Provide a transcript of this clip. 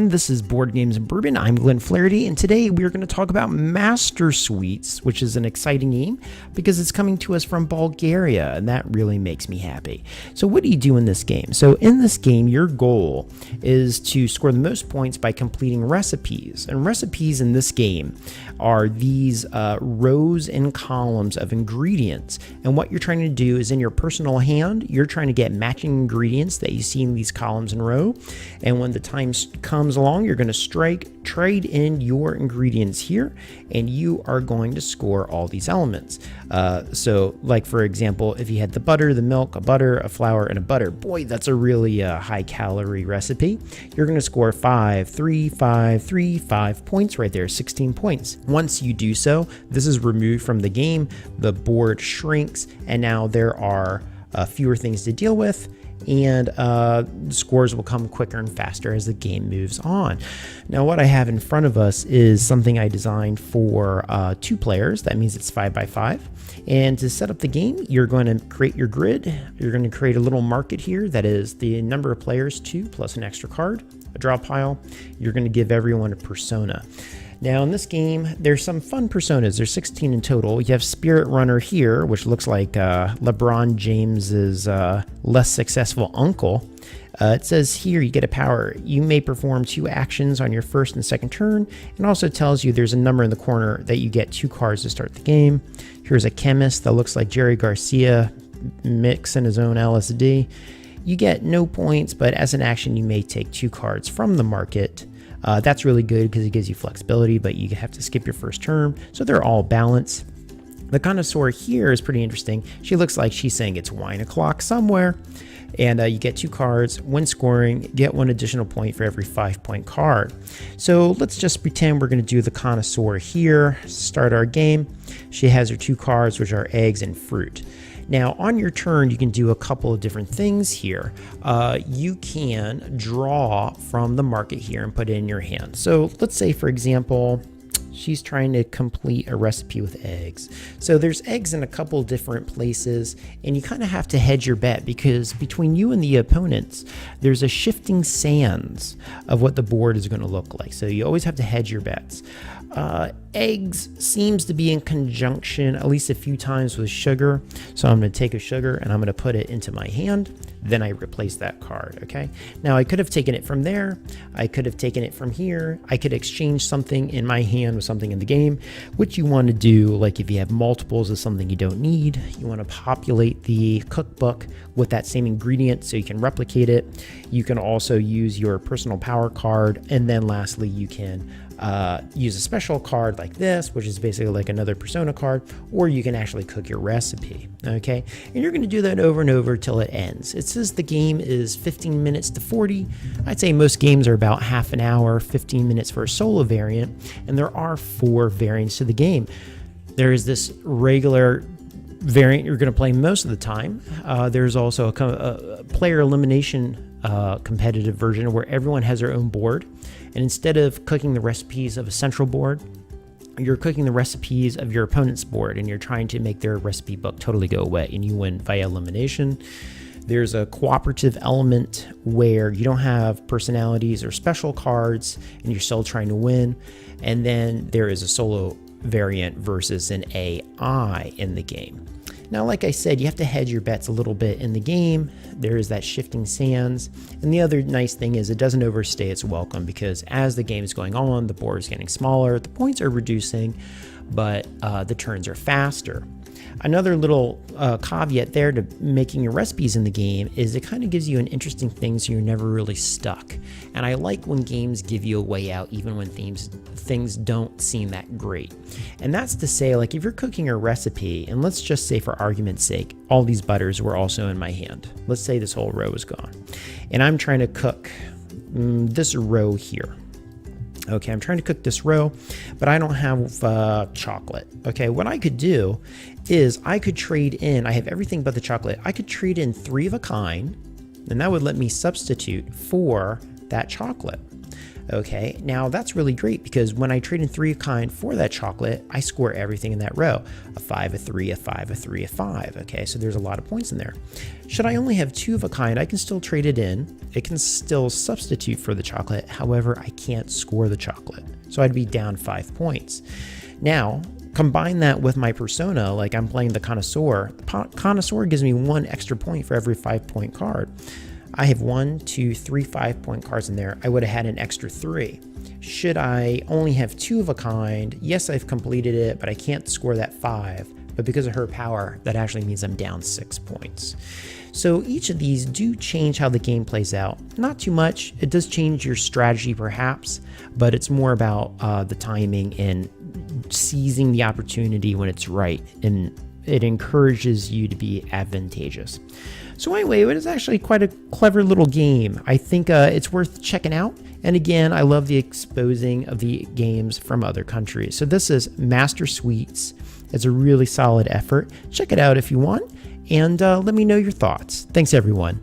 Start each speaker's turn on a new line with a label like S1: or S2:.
S1: This is Board Games and Bourbon. I'm Glenn Flaherty, and today we're going to talk about Master Suites, which is an exciting game because it's coming to us from Bulgaria, and that really makes me happy. So what do you do in this game? So in this game, your goal is to score the most points by completing recipes. And recipes in this game are these rows and columns of ingredients. And what you're trying to do is in your personal hand, you're trying to get matching ingredients that you see in these columns and row. And when the time comes along, you're going to trade in your ingredients here, and you are going to score all these elements. So like for example, if you had the butter, the milk, a butter, a flour, and a butter, boy, that's a really high calorie recipe. You're going to score 5 points right there, 16 points. Once you do so, this is removed from the game, the board shrinks, and now there are fewer things to deal with, and scores will come quicker and faster as the game moves on. Now what I have in front of us is something I designed for 2 players. That means it's 5 by 5. And to set up the game, you're going to create your grid. You're going to create a little market here that is the number of players, 2 plus an extra card, a draw pile. You're going to give everyone a persona. Now in this game, there's some fun personas. There's 16 in total. You have Spirit Runner here, which looks like LeBron James's less successful uncle. It says here you get a power. You may perform 2 actions on your first and second turn, and also tells you there's a number in the corner that you get 2 cards to start the game. Here's a chemist that looks like Jerry Garcia mixing his own LSD. You get no points, but as an action, you may take 2 cards from the market. That's really good because it gives you flexibility, but you have to skip your first turn, so they're all balanced. The connoisseur here is pretty interesting. She looks like she's saying it's wine o'clock somewhere, and you get 2 cards. When scoring, get 1 additional point for every 5-point card. So let's just pretend we're going to do the connoisseur here, start our game. She has her 2 cards, which are eggs and fruit. Now, on your turn, you can do a couple of different things here. You can draw from the market here and put it in your hand. So let's say, for example, she's trying to complete a recipe with eggs. So there's eggs in a couple different places, and you kind of have to hedge your bet because between you and the opponents, there's a shifting sands of what the board is going to look like. So you always have to hedge your bets. Eggs seems to be in conjunction at least a few times with sugar. So I'm going to take a sugar and I'm going to put it into my hand. Then I replace that card. Okay. Now I could have taken it from there. I could have taken it from here. I could exchange something in my hand with something in the game. What you want to do, like if you have multiples of something you don't need, you want to populate the cookbook with that same ingredient so you can replicate it. You can also use your personal power card. And then lastly, you can use a special card like this, which is basically like another persona card, or you can actually cook your recipe. Okay, and you're going to do that over and over till it ends. It says the game is 15 minutes to 40. I'd say most games are about half an hour, 15 minutes for a solo variant, and there are 4 variants to the game. There is this regular variant you're going to play most of the time. There's also a player elimination competitive version where everyone has their own board, and instead of cooking the recipes of a central board, you're cooking the recipes of your opponent's board, and you're trying to make their recipe book totally go away, and you win via elimination. There's a cooperative element where you don't have personalities or special cards, and you're still trying to win. And then there is a solo variant versus an AI in the game. Now, like I said, you have to hedge your bets a little bit in the game. There is that shifting sands. And the other nice thing is it doesn't overstay its welcome because as the game is going on, the board is getting smaller, the points are reducing, but the turns are faster. Another little caveat there to making your recipes in the game is it kind of gives you an interesting thing so you're never really stuck. And I like when games give you a way out even when things don't seem that great. And that's to say, like if you're cooking a recipe, and let's just say for argument's sake, all these butters were also in my hand. Let's say this whole row is gone. And I'm trying to cook this row here. Okay, I'm trying to cook this row, but I don't have chocolate. Okay, what I could do is I could trade in, I have everything but the chocolate. I could trade in 3 of a kind, and that would let me substitute for that chocolate. Okay, now that's really great because when I trade in 3 of kind for that chocolate, I score everything in that row. A 5, a 3, a 5, a 3, a 5. Okay, so there's a lot of points in there. Should I only have 2 of a kind, I can still trade it in. It can still substitute for the chocolate. However, I can't score the chocolate. So I'd be down 5 points. Now, combine that with my persona, like I'm playing the connoisseur. The connoisseur gives me 1 extra point for every 5-point card. I have 1, 2, 3 5-point cards in there. I would have had an extra 3. Should I only have 2 of a kind? Yes, I've completed it, but I can't score that 5. But because of her power, that actually means I'm down 6 points. So each of these do change how the game plays out. Not too much. It does change your strategy perhaps, but it's more about the timing and seizing the opportunity when it's right, and it encourages you to be advantageous. So anyway, it is actually quite a clever little game. I think it's worth checking out. And again, I love the exposing of the games from other countries. So this is Master Sweets. It's a really solid effort. Check it out if you want, and let me know your thoughts. Thanks, everyone.